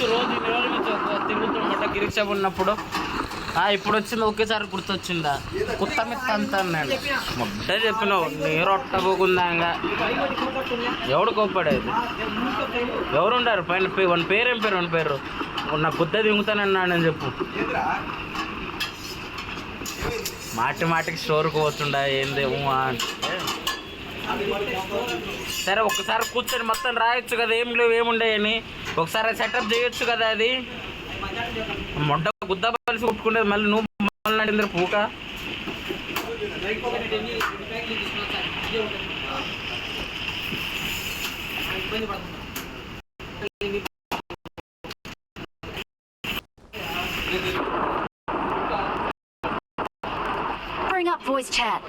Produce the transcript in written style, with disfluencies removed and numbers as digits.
రోజు ఇన్ని రోజుల నుంచి తిరుగుతున్నమాట గిరిక్ష ఉన్నప్పుడు ఇప్పుడు వచ్చింది ఒకేసారి గుర్తొచ్చిందా కొత్త మిత్త అంతా నేను మొట్టే చెప్పినావు నీరు ఒట్టబోకుందా ఎవడు కోప్పడేది ఎవరుండారు పైన వన్ పేరేం పేరు వన్ పేరు నా కొత్త దిగుతానన్నాడని చెప్పు మాటి మాటికి స్టోర్కి పోతుండా ఏందేమో అంటే సరే ఒక్కసారి కూర్చొని మొత్తం రాయొచ్చు కదా ఏం లేవు ఏముండేయని ఒకసారి సెటప్ చేయొచ్చు కదా అది మొట్ట గుద్ద కలిసి కొట్టుకునేది మళ్ళీ నువ్వు మళ్ళీ నడింది పూక Bring up voice chat.